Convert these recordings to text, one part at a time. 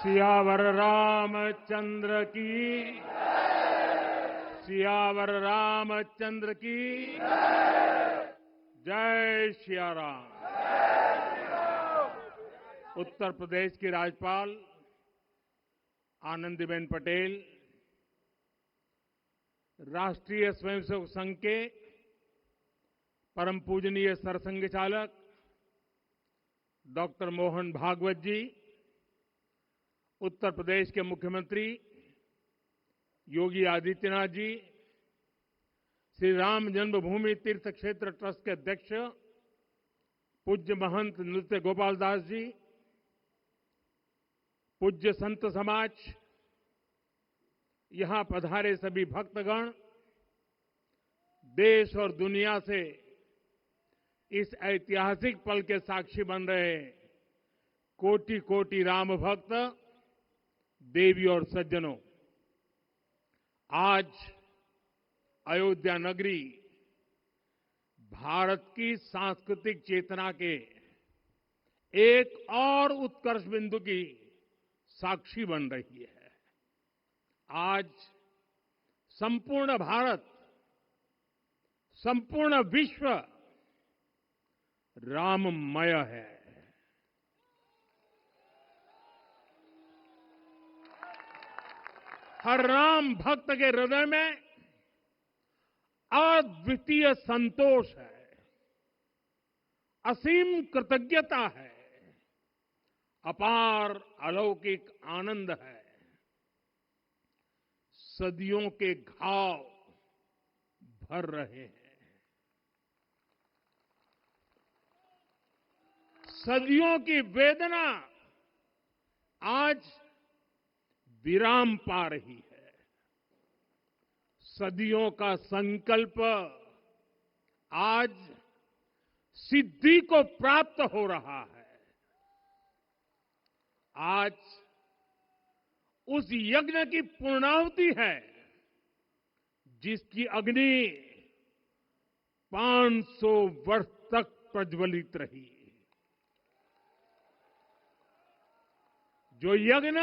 सियावर रामचंद्र की, सियावर रामचंद्र की जय सिया राम। उत्तर प्रदेश की राज्यपाल आनंदीबेन पटेल, राष्ट्रीय स्वयंसेवक संघ के परम पूजनीय सरसंघ चालक डॉक्टर मोहन भागवत जी, उत्तर प्रदेश के मुख्यमंत्री योगी आदित्यनाथ जी, श्री राम जन्मभूमि तीर्थ क्षेत्र ट्रस्ट के अध्यक्ष पूज्य महंत नृत्य गोपाल दास जी, पूज्य संत समाज, यहां पधारे सभी भक्तगण, देश और दुनिया से इस ऐतिहासिक पल के साक्षी बन रहे कोटि कोटि राम भक्त, देवी और सज्जनों, आज अयोध्या नगरी भारत की सांस्कृतिक चेतना के एक और उत्कर्ष बिंदु की साक्षी बन रही है। आज संपूर्ण भारत, संपूर्ण विश्व राममय है। हर राम भक्त के हृदय में अद्वितीय संतोष है, असीम कृतज्ञता है, अपार अलौकिक आनंद है। सदियों के घाव भर रहे हैं, सदियों की वेदना आज विराम पा रही है, सदियों का संकल्प आज सिद्धि को प्राप्त हो रहा है। आज उस यज्ञ की पूर्णाहुति है जिसकी अग्नि 500 वर्ष तक प्रज्वलित रही, जो यज्ञ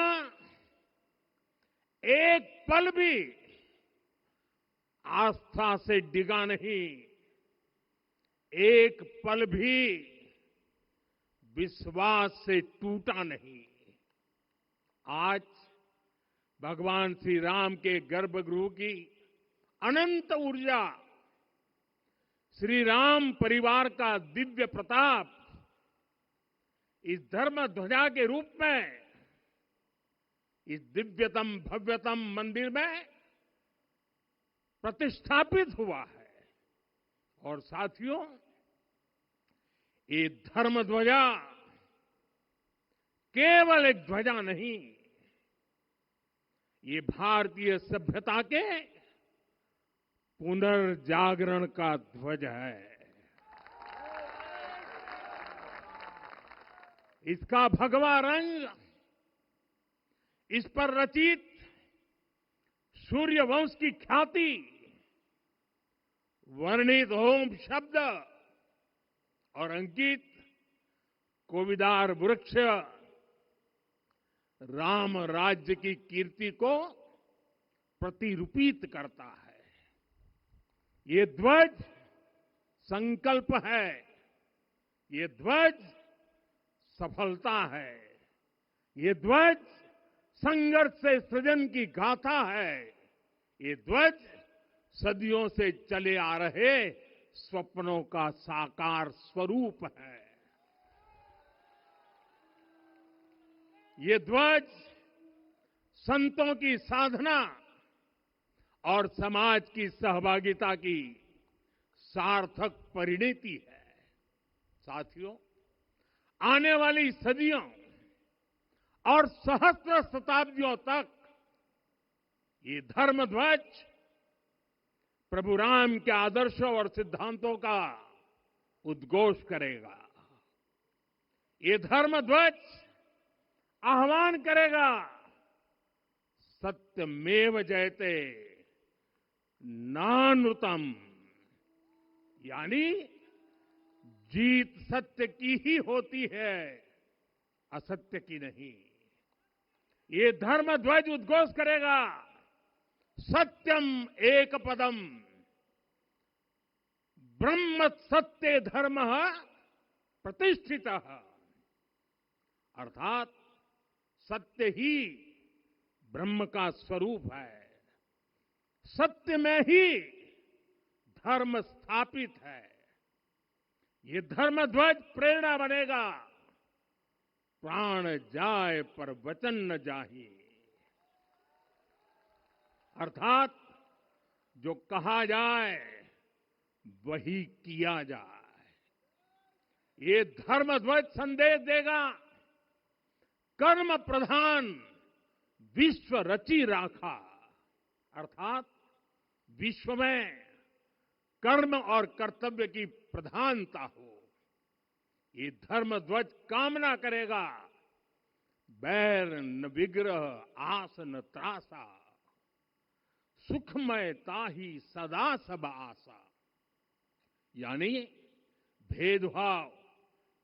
एक पल भी आस्था से डिगा नहीं, एक पल भी विश्वास से टूटा नहीं। आज भगवान श्री राम के गर्भगृह की अनंत ऊर्जा, श्री राम परिवार का दिव्य प्रताप इस धर्म ध्वजा के रूप में इस दिव्यतम भव्यतम मंदिर में प्रतिष्ठापित हुआ है। और साथियों, ये धर्म ध्वजा केवल एक ध्वजा नहीं, ये भारतीय सभ्यता के पुनर्जागरण का ध्वज है। इसका भगवा रंग, इस पर रचित सूर्यवंश की ख्याति, वर्णित ओम शब्द और अंकित कोविदार वृक्ष राम राज्य की कीर्ति को प्रतिरूपित करता है। ये ध्वज संकल्प है, ये ध्वज सफलता है, ये ध्वज संघर्ष से सृजन की गाथा है, ये ध्वज सदियों से चले आ रहे स्वप्नों का साकार स्वरूप है। ये ध्वज संतों की साधना और समाज की सहभागिता की सार्थक परिणति है। साथियों, आने वाली सदियों और सहस्त्र शताब्दियों तक ये धर्म ध्वज प्रभु राम के आदर्शों और सिद्धांतों का उद्घोष करेगा। ये धर्म ध्वज आह्वान करेगा, सत्यमेव जयते नानृतम, यानी जीत सत्य की ही होती है, असत्य की नहीं। ये धर्म ध्वज उद्घोष करेगा, सत्यम एक पदम ब्रह्म सत्य धर्म प्रतिष्ठित, अर्थात सत्य ही ब्रह्म का स्वरूप है, सत्य में ही धर्म स्थापित है। ये धर्म ध्वज प्रेरणा बनेगा, प्राण जाए पर वचन न जाहि, अर्थात जो कहा जाए वही किया जाए। ये धर्म ध्वज संदेश देगा, कर्म प्रधान विश्व रची राखा, अर्थात विश्व में कर्म और कर्तव्य की प्रधानता हो। ये धर्म ध्वज कामना करेगा, बैर न विग्रह आस न त्रासा, सुखमय ताहि सदा सब आशा, यानी भेदभाव,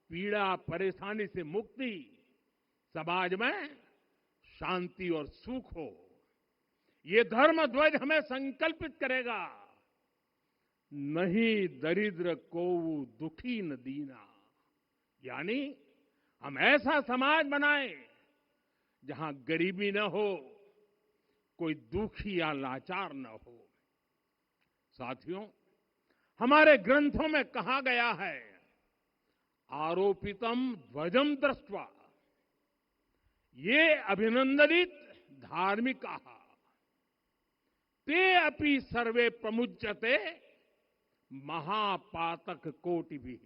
पीड़ा, परेशानी से मुक्ति, समाज में शांति और सुख हो। ये धर्म ध्वज हमें संकल्पित करेगा, नहीं दरिद्र कोउ दुखी न दीना, यानी हम ऐसा समाज बनाएं जहां गरीबी न हो, कोई दुखी या लाचार न हो। साथियों, हमारे ग्रंथों में कहा गया है, आरोपितम ध्वजम दृष्ट्वा, ये अभिनंदनित धार्मिका, ते अपि सर्वे प्रमुच्यते महापातक कोटि भी,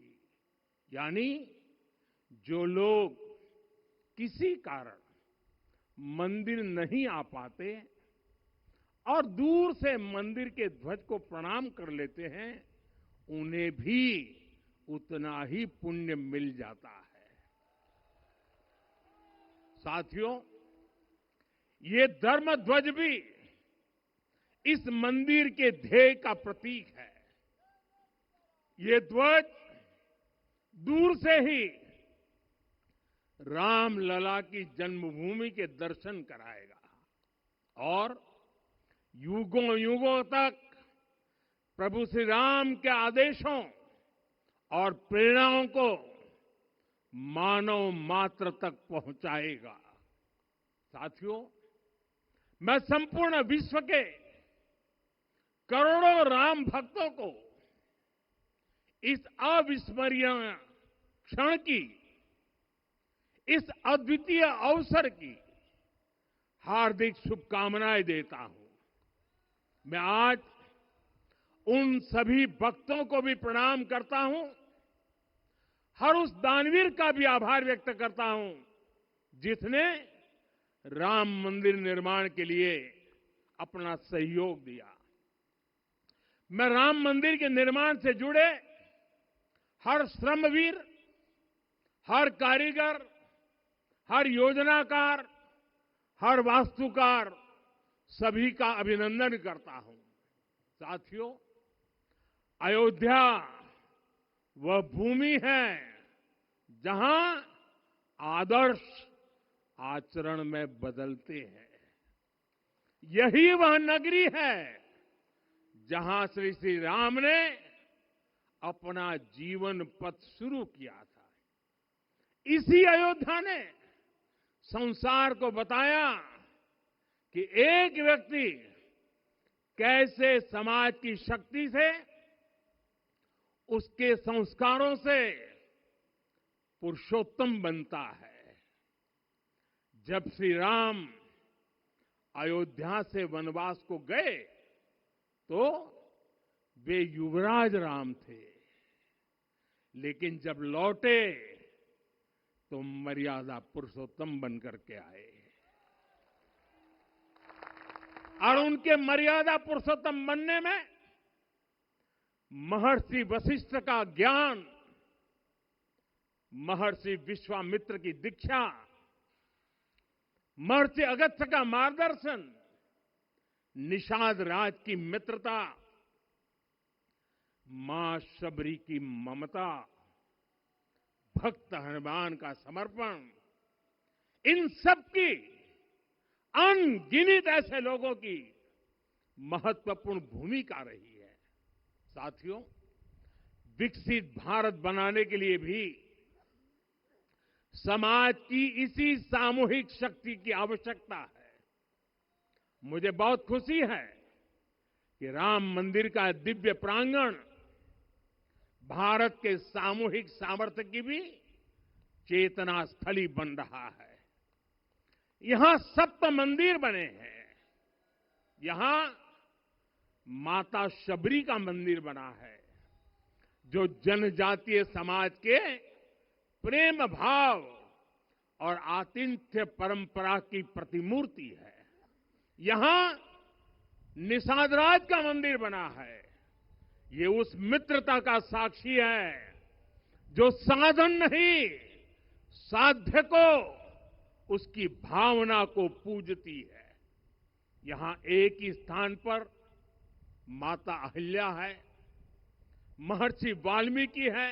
यानी जो लोग किसी कारण मंदिर नहीं आ पाते और दूर से मंदिर के ध्वज को प्रणाम कर लेते हैं, उन्हें भी उतना ही पुण्य मिल जाता है। साथियों, ये धर्म ध्वज भी इस मंदिर के ध्येय का प्रतीक है। ये ध्वज दूर से ही रामलला की जन्मभूमि के दर्शन कराएगा और युगों युगों तक प्रभु श्री राम के आदेशों और प्रेरणाओं को मानव मात्र तक पहुंचाएगा। साथियों, मैं संपूर्ण विश्व के करोड़ों राम भक्तों को इस अविस्मरणीय क्षण की, इस अद्वितीय अवसर की हार्दिक शुभकामनाएं देता हूं। मैं आज उन सभी भक्तों को भी प्रणाम करता हूं, हर उस दानवीर का भी आभार व्यक्त करता हूं जिसने राम मंदिर निर्माण के लिए अपना सहयोग दिया। मैं राम मंदिर के निर्माण से जुड़े हर श्रमवीर, हर कारीगर, हर योजनाकार, हर वास्तुकार, सभी का अभिनंदन करता हूं। साथियों, अयोध्या वह भूमि है जहां आदर्श आचरण में बदलते हैं। यही वह नगरी है जहां श्री राम ने अपना जीवन पथ शुरू किया था। इसी अयोध्या ने संसार को बताया कि एक व्यक्ति कैसे समाज की शक्ति से, उसके संस्कारों से पुरुषोत्तम बनता है। जब श्री राम अयोध्या से वनवास को गए तो वे युवराज राम थे, लेकिन जब लौटे तो मर्यादा पुरुषोत्तम बनकर के आए और उनके मर्यादा पुरुषोत्तम बनने में महर्षि वशिष्ठ का ज्ञान, महर्षि विश्वामित्र की दीक्षा, महर्षि अगस्त्य का मार्गदर्शन, निषाद राज की मित्रता, मां शबरी की ममता, भक्त हनुमान का समर्पण, इन सब की अनगिनत ऐसे लोगों की महत्वपूर्ण भूमिका रही है। साथियों, विकसित भारत बनाने के लिए भी समाज की इसी सामूहिक शक्ति की आवश्यकता है। मुझे बहुत खुशी है कि राम मंदिर का दिव्य प्रांगण भारत के सामूहिक सामर्थ्य की भी चेतना स्थली बन रहा है। यहां 7 मंदिर बने हैं। यहां माता शबरी का मंदिर बना है, जो जनजातीय समाज के प्रेम भाव और आतिथ्य परंपरा की प्रतिमूर्ति है। यहां निषादराज का मंदिर बना है। ये उस मित्रता का साक्षी है जो साधन नहीं, साध्य को, उसकी भावना को पूजती है। यहां एक ही स्थान पर माता अहिल्या है, महर्षि वाल्मीकि है,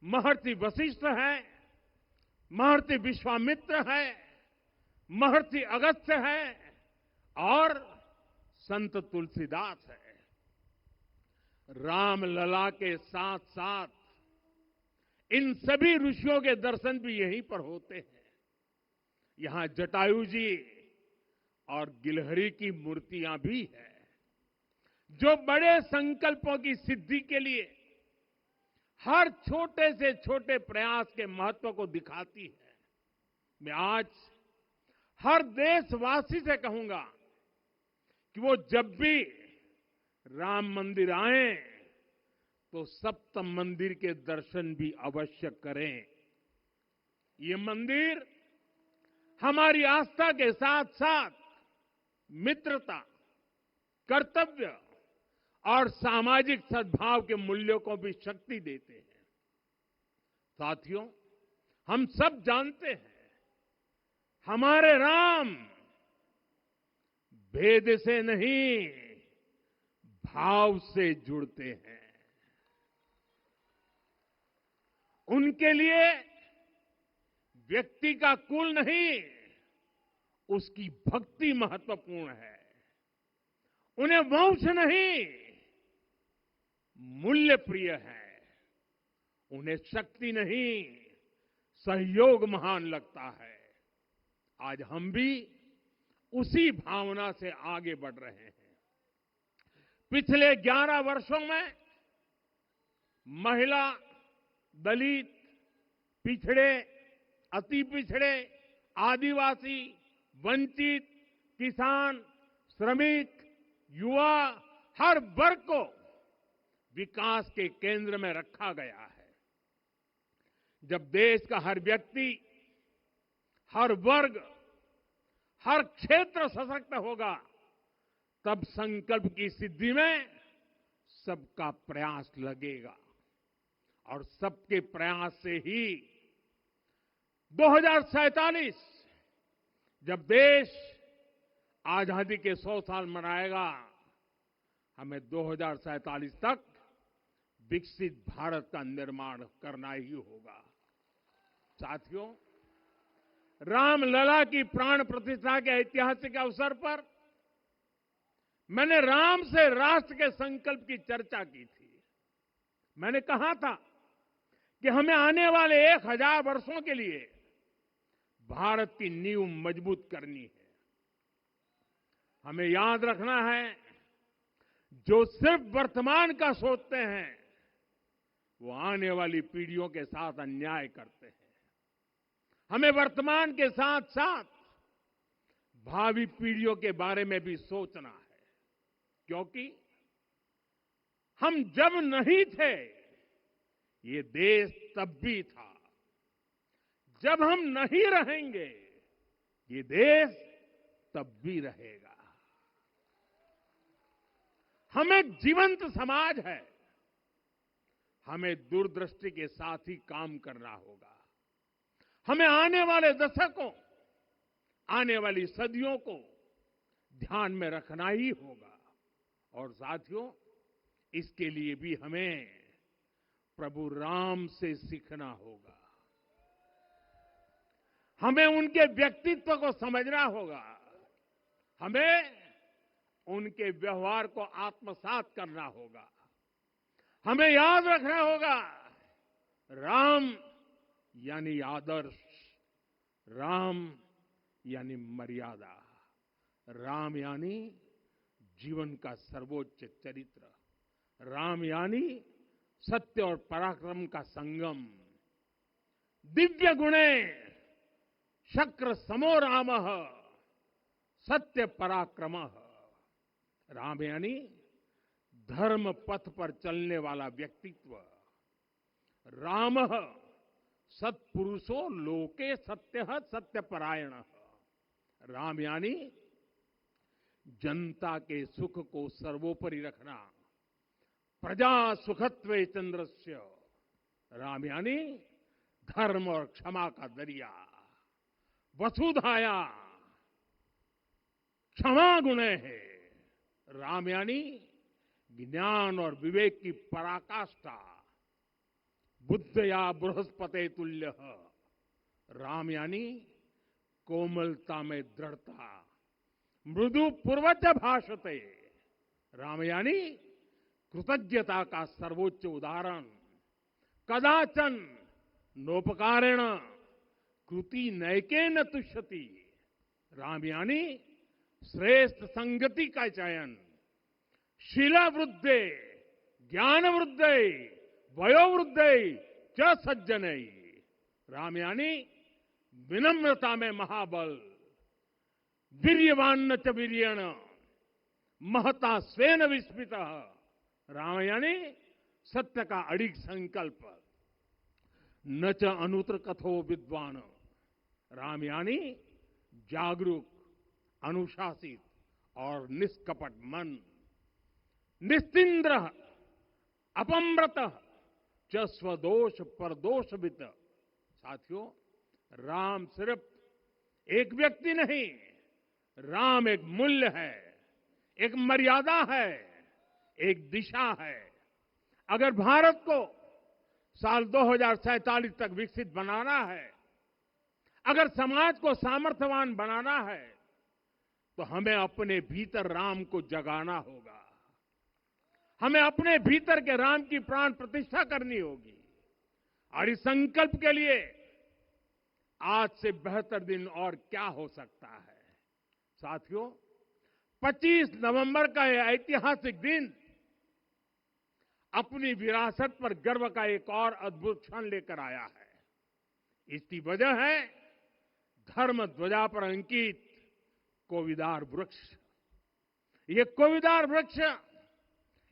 महर्षि वशिष्ठ है, महर्षि विश्वामित्र है, महर्षि अगस्त्य है और संत तुलसीदास है। रामलला के साथ साथ इन सभी ऋषियों के दर्शन भी यहीं पर होते हैं। यहां जटायु जी और गिलहरी की मूर्तियां भी है, जो बड़े संकल्पों की सिद्धि के लिए हर छोटे से छोटे प्रयास के महत्व को दिखाती है। मैं आज हर देशवासी से कहूंगा कि वो जब भी राम मंदिर आए तो सप्त मंदिर के दर्शन भी अवश्य करें। ये मंदिर हमारी आस्था के साथ साथ मित्रता, कर्तव्य और सामाजिक सद्भाव के मूल्यों को भी शक्ति देते हैं। साथियों, हम सब जानते हैं हमारे राम भेद से नहीं, भाव से जुड़ते हैं। उनके लिए व्यक्ति का कुल नहीं, उसकी भक्ति महत्वपूर्ण है। उन्हें वंश नहीं, मूल्य प्रिय है। उन्हें शक्ति नहीं, सहयोग महान लगता है। आज हम भी उसी भावना से आगे बढ़ रहे हैं। पिछले 11 वर्षों में महिला, दलित, पिछड़े, अति पिछड़े, आदिवासी, वंचित, किसान, श्रमिक, युवा, हर वर्ग को विकास के केंद्र में रखा गया है। जब देश का हर व्यक्ति, हर वर्ग, हर क्षेत्र सशक्त होगा, तब संकल्प की सिद्धि में सबका प्रयास लगेगा और सबके प्रयास से ही 2047 जब देश आजादी के 100 साल मनाएगा, हमें 2047 तक विकसित भारत का निर्माण करना ही होगा। साथियों, रामलला की प्राण प्रतिष्ठा के ऐतिहासिक अवसर पर मैंने राम से राष्ट्र के संकल्प की चर्चा की थी। मैंने कहा था कि हमें आने वाले 1000 वर्षों के लिए भारत की नींव मजबूत करनी है। हमें याद रखना है, जो सिर्फ वर्तमान का सोचते हैं वो आने वाली पीढ़ियों के साथ अन्याय करते हैं। हमें वर्तमान के साथ साथ भावी पीढ़ियों के बारे में भी सोचना है, क्योंकि हम जब नहीं थे ये देश तब भी था, जब हम नहीं रहेंगे ये देश तब भी रहेगा। हम एक जीवंत समाज है, हमें दूरदृष्टि के साथ ही काम करना होगा। हमें आने वाले दशकों, आने वाली सदियों को ध्यान में रखना ही होगा। और साथियों, इसके लिए भी हमें प्रभु राम से सीखना होगा। हमें उनके व्यक्तित्व को समझना होगा। हमें उनके व्यवहार को आत्मसात करना होगा। हमें याद रखना होगा, राम यानी आदर्श, राम यानी मर्यादा, राम यानी जीवन का सर्वोच्च चरित्र, राम यानी सत्य और पराक्रम का संगम। दिव्य गुणे शक्र समो रामः सत्य पराक्रमः। राम यानी धर्म पथ पर चलने वाला व्यक्तित्व। रामः सत्पुरुषो लोके सत्यः सत्यपरायणः। राम यानी जनता के सुख को सर्वोपरि रखना। प्रजा सुखत्वे चंद्रस्य। राम यानी धर्म और क्षमा का दरिया। वसुधाया क्षमा गुणे है। राम यानी ज्ञान और विवेक की पराकाष्ठा। बुद्ध या बृहस्पति तुल्य। राम यानी कोमलता में दृढ़ता। मृदु पूर्वज भाषते। राम यानी कृतज्ञता का सर्वोच्च उदाहरण। कदाचन नोपकारेण कृति नैकेन तुष्यति। राम यानी श्रेष्ठ संगति का चयन। शीला वृद्धे ज्ञान वृद्धे वयोवृद्धे च सज्जने। राम यानी विनम्रता में महाबल। वीर्यवान च वीर्येण महता स्वेन विस्मितः। राम यानी सत्य का अडिग संकल्प। न च अनुत्र कथो विद्वान। राम यानी जागरूक, अनुशासित और निष्कपट मन। निस्तिंद्र अपम्रत च स्वदोष परदोषवित। साथियों, राम सिर्फ एक व्यक्ति नहीं, राम एक मूल्य है, एक मर्यादा है, एक दिशा है। अगर भारत को साल 2047 तक विकसित बनाना है, अगर समाज को सामर्थ्यवान बनाना है, तो हमें अपने भीतर राम को जगाना होगा। हमें अपने भीतर के राम की प्राण प्रतिष्ठा करनी होगी। और इस संकल्प के लिए आज से बेहतर दिन और क्या हो सकता है। साथियों, 25 नवंबर का यह ऐतिहासिक दिन अपनी विरासत पर गर्व का एक और अद्भुत क्षण लेकर आया है। इसकी वजह है धर्म ध्वजा पर अंकित कोविदार वृक्ष। ये कोविदार वृक्ष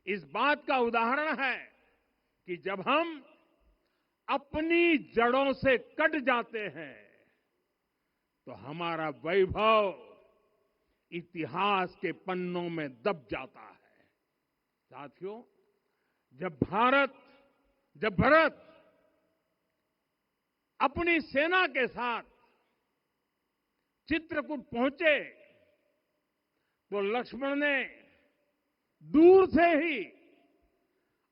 इस बात का उदाहरण है कि जब हम अपनी जड़ों से कट जाते हैं तो हमारा वैभव इतिहास के पन्नों में दब जाता है। साथियों, जब भरत अपनी सेना के साथ चित्रकूट पहुंचे तो लक्ष्मण ने दूर से ही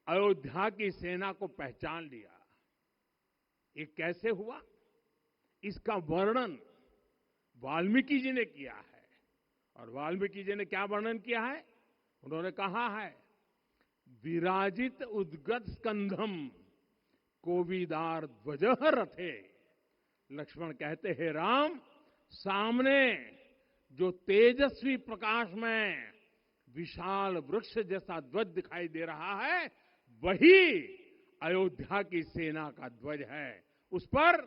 अयोध्या की सेना को पहचान लिया। ये कैसे हुआ, इसका वर्णन वाल्मीकि जी ने किया है। और वाल्मीकि जी ने क्या वर्णन किया है? उन्होंने कहा है, विराजित उद्गत स्कंधम कोविदार ध्वजः रथे। लक्ष्मण कहते हैं, राम, सामने जो तेजस्वी प्रकाश में विशाल वृक्ष जैसा ध्वज दिखाई दे रहा है, वही अयोध्या की सेना का ध्वज है। उस पर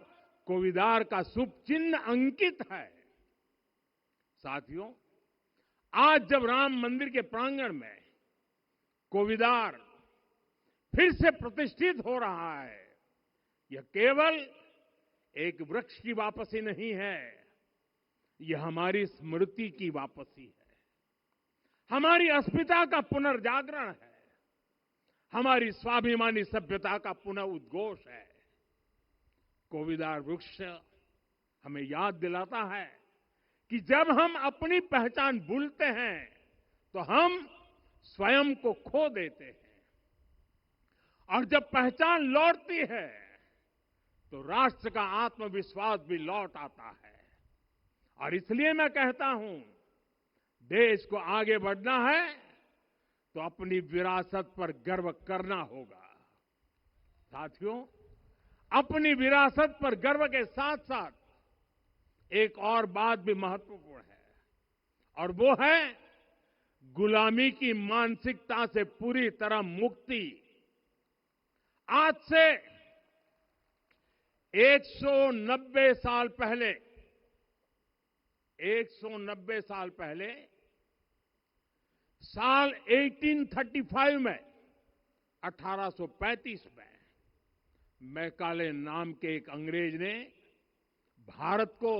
कोविदार का शुभ चिन्ह अंकित है। साथियों, आज जब राम मंदिर के प्रांगण में कोविदार फिर से प्रतिष्ठित हो रहा है, यह केवल एक वृक्ष की वापसी नहीं है, यह हमारी स्मृति की वापसी है, हमारी अस्मिता का पुनर्जागरण है, हमारी स्वाभिमानी सभ्यता का पुनः उद्घोष है। कोविदार वृक्ष हमें याद दिलाता है कि जब हम अपनी पहचान भूलते हैं तो हम स्वयं को खो देते हैं, और जब पहचान लौटती है तो राष्ट्र का आत्मविश्वास भी लौट आता है। और इसलिए मैं कहता हूं, देश को आगे बढ़ना है तो अपनी विरासत पर गर्व करना होगा। साथियों, अपनी विरासत पर गर्व के साथ साथ एक और बात भी महत्वपूर्ण है, और वो है गुलामी की मानसिकता से पूरी तरह मुक्ति। आज से 190 साल पहले 190 साल पहले साल 1835 में 1835 में मैकाले नाम के एक अंग्रेज ने भारत को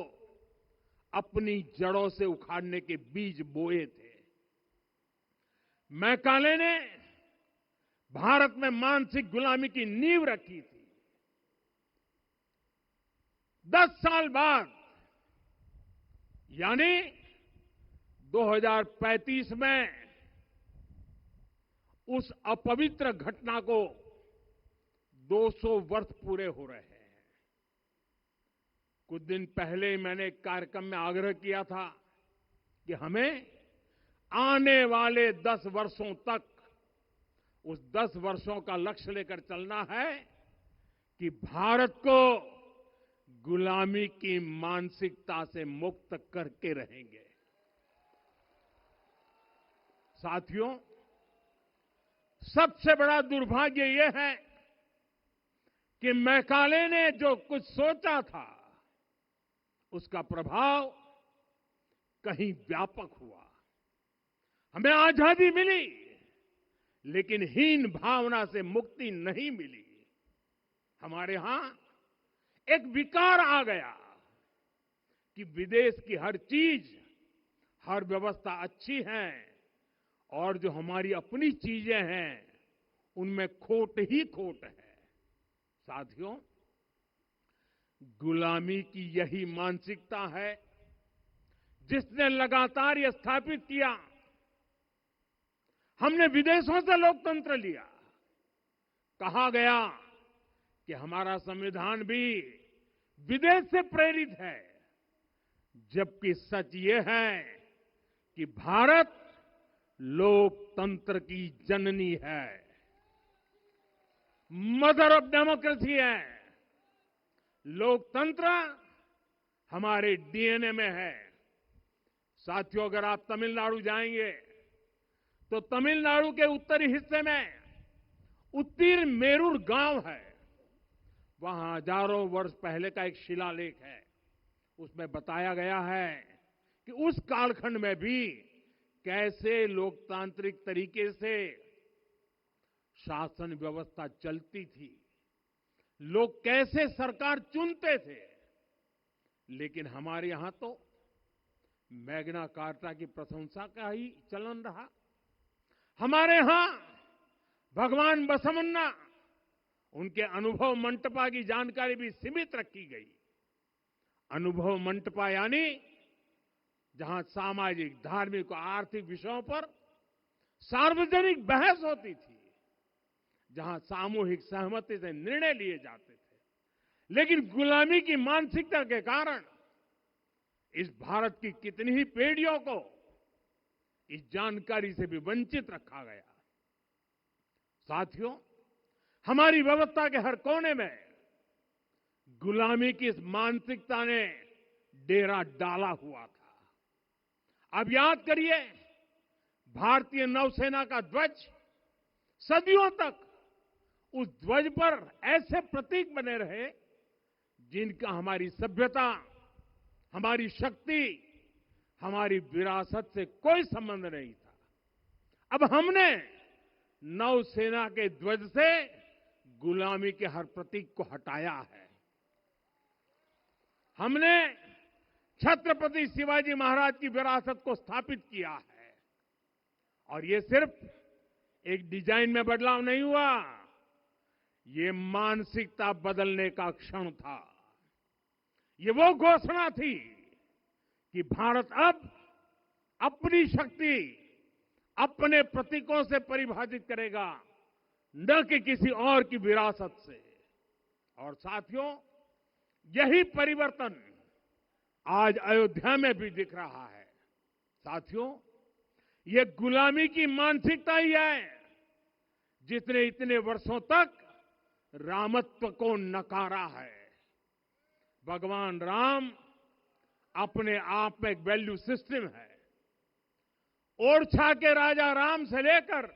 अपनी जड़ों से उखाड़ने के बीज बोए थे। मैकाले ने भारत में मानसिक गुलामी की नींव रखी थी। 10 साल बाद यानी 2035 में उस अपवित्र घटना को 200 वर्ष पूरे हो रहे हैं। कुछ दिन पहले मैंने एक कार्यक्रम में आग्रह किया था कि हमें आने वाले 10 वर्षों तक उस 10 वर्षों का लक्ष्य लेकर चलना है कि भारत को गुलामी की मानसिकता से मुक्त करके रहेंगे। साथियों, सबसे बड़ा दुर्भाग्य यह है कि मैकाले ने जो कुछ सोचा था उसका प्रभाव कहीं व्यापक हुआ। हमें आजादी मिली, लेकिन हीन भावना से मुक्ति नहीं मिली। हमारे यहां एक विकार आ गया कि विदेश की हर चीज, हर व्यवस्था अच्छी है और जो हमारी अपनी चीजें हैं उनमें खोट ही खोट है। साथियों, गुलामी की यही मानसिकता है जिसने लगातार यह स्थापित किया। हमने विदेशों से लोकतंत्र लिया। कहा गया कि हमारा संविधान भी विदेश से प्रेरित है, जबकि सच ये है कि भारत लोकतंत्र की जननी है, मदर ऑफ डेमोक्रेसी है। लोकतंत्र हमारे डीएनए में है। साथियों, अगर आप तमिलनाडु जाएंगे तो तमिलनाडु के उत्तरी हिस्से में उत्तीर मेरूर गांव है। वहां हजारों वर्ष पहले का एक शिलालेख है। उसमें बताया गया है कि उस कालखंड में भी कैसे लोकतांत्रिक तरीके से शासन व्यवस्था चलती थी, लोग कैसे सरकार चुनते थे। लेकिन हमारे यहां तो मैग्ना कार्टा की प्रशंसा का ही चलन रहा। हमारे यहां भगवान बसवन्ना, उनके अनुभव मंटपा की जानकारी भी सीमित रखी गई। अनुभव मंटपा यानी जहां सामाजिक, धार्मिक और आर्थिक विषयों पर सार्वजनिक बहस होती थी, जहां सामूहिक सहमति से निर्णय लिए जाते थे। लेकिन गुलामी की मानसिकता के कारण इस भारत की कितनी ही पीढ़ियों को इस जानकारी से भी वंचित रखा गया। साथियों, हमारी व्यवस्था के हर कोने में गुलामी की इस मानसिकता ने डेरा डाला हुआ था। अब याद करिए, भारतीय नौसेना का ध्वज सदियों तक उस ध्वज पर ऐसे प्रतीक बने रहे जिनका हमारी सभ्यता, हमारी शक्ति, हमारी विरासत से कोई संबंध नहीं था। अब हमने नौसेना के ध्वज से गुलामी के हर प्रतीक को हटाया है। हमने छत्रपति शिवाजी महाराज की विरासत को स्थापित किया है। और ये सिर्फ एक डिजाइन में बदलाव नहीं हुआ, ये मानसिकता बदलने का क्षण था। ये वो घोषणा थी कि भारत अब अपनी शक्ति अपने प्रतीकों से परिभाषित करेगा, न कि किसी और की विरासत से। और साथियों, यही परिवर्तन आज अयोध्या में भी दिख रहा है। साथियों, ये गुलामी की मानसिकता ही है जिसने इतने वर्षों तक रामत्व को नकारा है। भगवान राम अपने आप में एक वैल्यू सिस्टम है। ओरछा के राजा राम से लेकर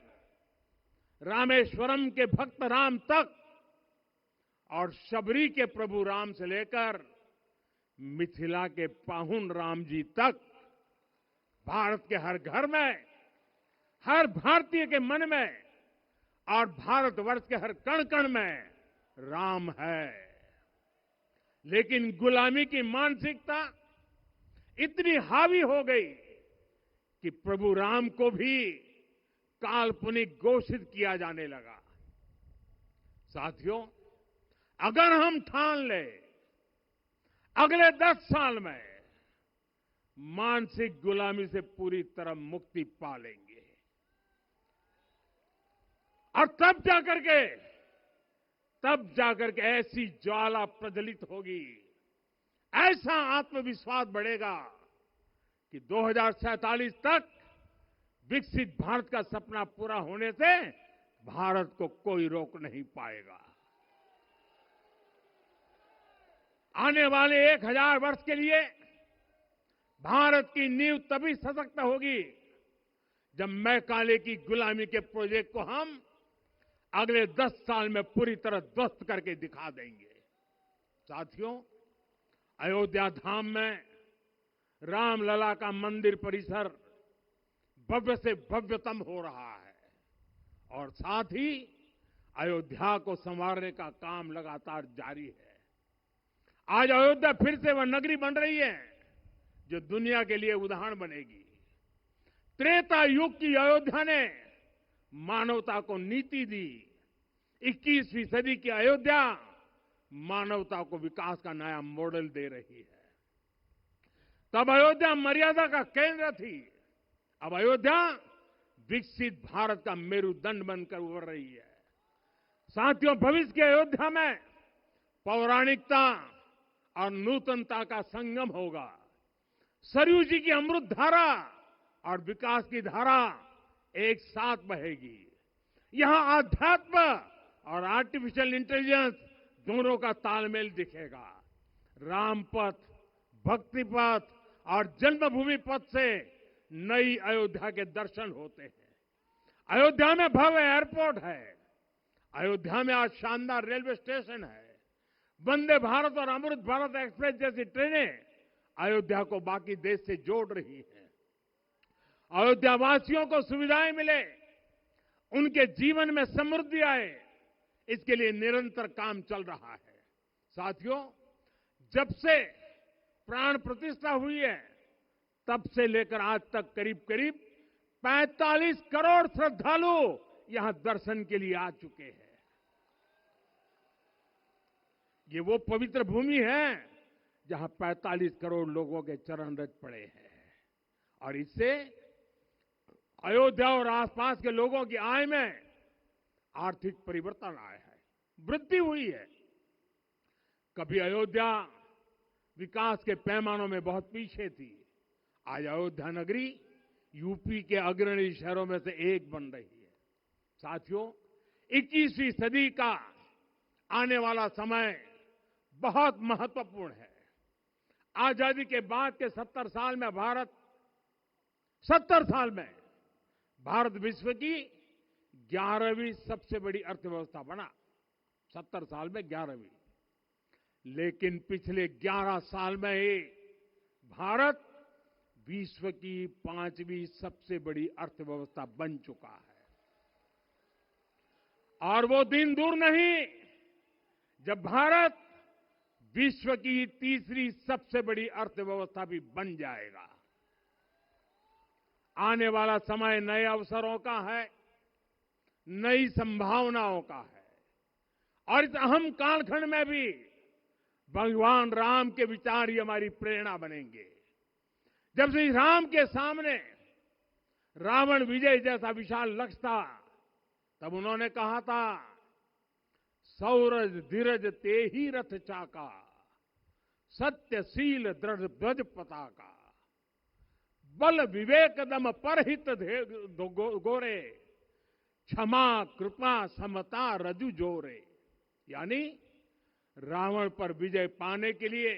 रामेश्वरम के भक्त राम तक और शबरी के प्रभु राम से लेकर मिथिला के पाहुन राम जी तक भारत के हर घर में, हर भारतीय के मन में और भारतवर्ष के हर कण कण में राम है। लेकिन गुलामी की मानसिकता इतनी हावी हो गई कि प्रभु राम को भी काल्पनिक घोषित किया जाने लगा। साथियों, अगर हम ठान ले अगले 10 साल में मानसिक गुलामी से पूरी तरह मुक्ति पा लेंगे और तब जाकर के ऐसी ज्वाला प्रज्वलित होगी, ऐसा आत्मविश्वास बढ़ेगा कि 2047 तक विकसित भारत का सपना पूरा होने से भारत को कोई रोक नहीं पाएगा। आने वाले 1000 वर्ष के लिए भारत की नींव तभी सशक्त होगी जब मैकाले की गुलामी के प्रोजेक्ट को हम अगले 10 साल में पूरी तरह ध्वस्त करके दिखा देंगे। साथियों, अयोध्या धाम में रामलला का मंदिर परिसर भव्य से भव्यतम हो रहा है और साथ ही अयोध्या को संवारने का काम लगातार जारी है। आज अयोध्या फिर से वह नगरी बन रही है जो दुनिया के लिए उदाहरण बनेगी। त्रेता युग की अयोध्या ने मानवता को नीति दी। 21वीं सदी की अयोध्या मानवता को विकास का नया मॉडल दे रही है। तब अयोध्या मर्यादा का केंद्र थी, अब अयोध्या विकसित भारत का मेरुदंड बनकर उभर रही है। साथियों, भविष्य की अयोध्या में पौराणिकता और नूतनता का संगम होगा। सरयू जी की अमृत धारा और विकास की धारा एक साथ बहेगी। यहां आध्यात्म और आर्टिफिशियल इंटेलिजेंस दोनों का तालमेल दिखेगा। राम पथ, भक्ति पथ और जन्मभूमि पथ से नई अयोध्या के दर्शन होते हैं। अयोध्या में भव्य एयरपोर्ट है। अयोध्या में आज शानदार रेलवे स्टेशन है। वंदे भारत और अमृत भारत एक्सप्रेस जैसी ट्रेनें अयोध्या को बाकी देश से जोड़ रही हैं। अयोध्या वासियों को सुविधाएं मिले, उनके जीवन में समृद्धि आए, इसके लिए निरंतर काम चल रहा है। साथियों, जब से प्राण प्रतिष्ठा हुई है तब से लेकर आज तक करीब करीब 45 करोड़ श्रद्धालु यहां दर्शन के लिए आ चुके हैं। ये वो पवित्र भूमि है जहां 45 करोड़ लोगों के चरण रज पड़े हैं और इससे अयोध्या और आसपास के लोगों की आय में आर्थिक परिवर्तन आया है, वृद्धि हुई है। कभी अयोध्या विकास के पैमानों में बहुत पीछे थी, आज अयोध्या नगरी यूपी के अग्रणी शहरों में से एक बन रही है। साथियों, 21वीं सदी का आने वाला समय बहुत महत्वपूर्ण है। आजादी के बाद के 70 साल में भारत विश्व की 11वीं सबसे बड़ी अर्थव्यवस्था बना। 70 साल में 11वीं। लेकिन पिछले 11 साल में ही भारत विश्व की 5वीं सबसे बड़ी अर्थव्यवस्था बन चुका है। और वो दिन दूर नहीं जब भारत विश्व की 3री सबसे बड़ी अर्थव्यवस्था भी बन जाएगा। आने वाला समय नए अवसरों का है, नई संभावनाओं का है और इस अहम कालखंड में भी भगवान राम के विचार ही हमारी प्रेरणा बनेंगे। जब श्री राम के सामने रावण विजय जैसा विशाल लक्ष्य था, तब उन्होंने कहा था, सौरज धीरज ते ही रथ चाका, सत्यशील दृढ़ ध्वज पताका, बल विवेक दम परहित गोरे, क्षमा कृपा समता रजु जोरे। यानी रावण पर विजय पाने के लिए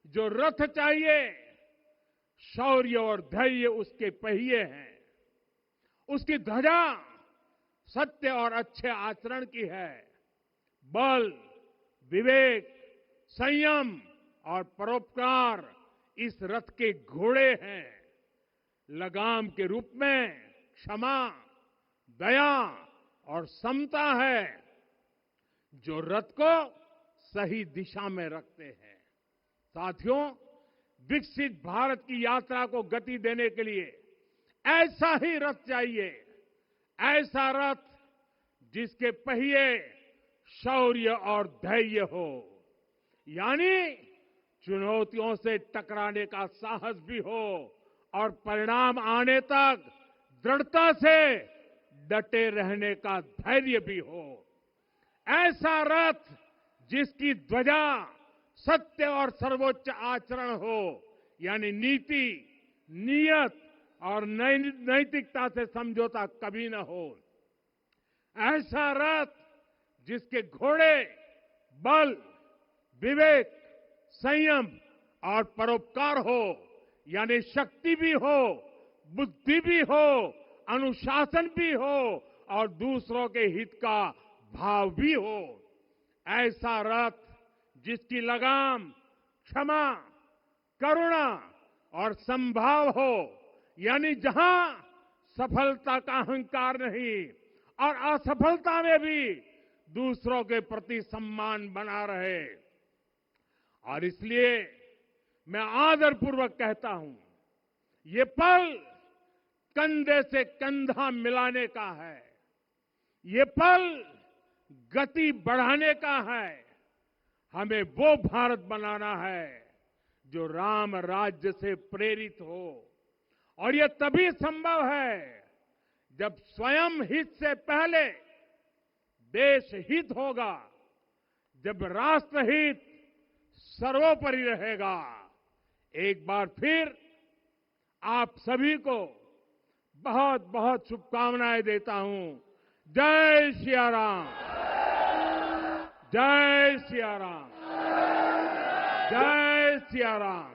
जो रथ चाहिए, शौर्य और धैर्य उसके पहिए हैं, उसकी ध्वजा सत्य और अच्छे आचरण की है, बल विवेक संयम और परोपकार इस रथ के घोड़े हैं, लगाम के रूप में क्षमा दया और समता है जो रथ को सही दिशा में रखते हैं। साथियों, विकसित भारत की यात्रा को गति देने के लिए ऐसा ही रथ चाहिए, ऐसा रथ जिसके पहिए शौर्य और धैर्य हो, यानी चुनौतियों से टकराने का साहस भी हो और परिणाम आने तक दृढ़ता से डटे रहने का धैर्य भी हो। ऐसा रथ जिसकी ध्वजा सत्य और सर्वोच्च आचरण हो, यानी नीति नियत और नैतिकता से समझौता कभी न हो। ऐसा रथ जिसके घोड़े बल विवेक संयम और परोपकार हो, यानी शक्ति भी हो बुद्धि भी हो अनुशासन भी हो और दूसरों के हित का भाव भी हो। ऐसा रथ जिसकी लगाम क्षमा करुणा और संभाव हो, यानी जहां सफलता का अहंकार नहीं और असफलता में भी दूसरों के प्रति सम्मान बना रहे। और इसलिए मैं आदरपूर्वक कहता हूं, ये पल कंधे से कंधा मिलाने का है, ये पल गति बढ़ाने का है। हमें वो भारत बनाना है जो राम राज्य से प्रेरित हो, और ये तभी संभव है जब स्वयं हित से पहले देश हित होगा, जब राष्ट्र हित सर्वोपरि रहेगा। एक बार फिर आप सभी को बहुत बहुत शुभकामनाएं देता हूं। जय सिया राम, जय सिया राम, जय सिया राम।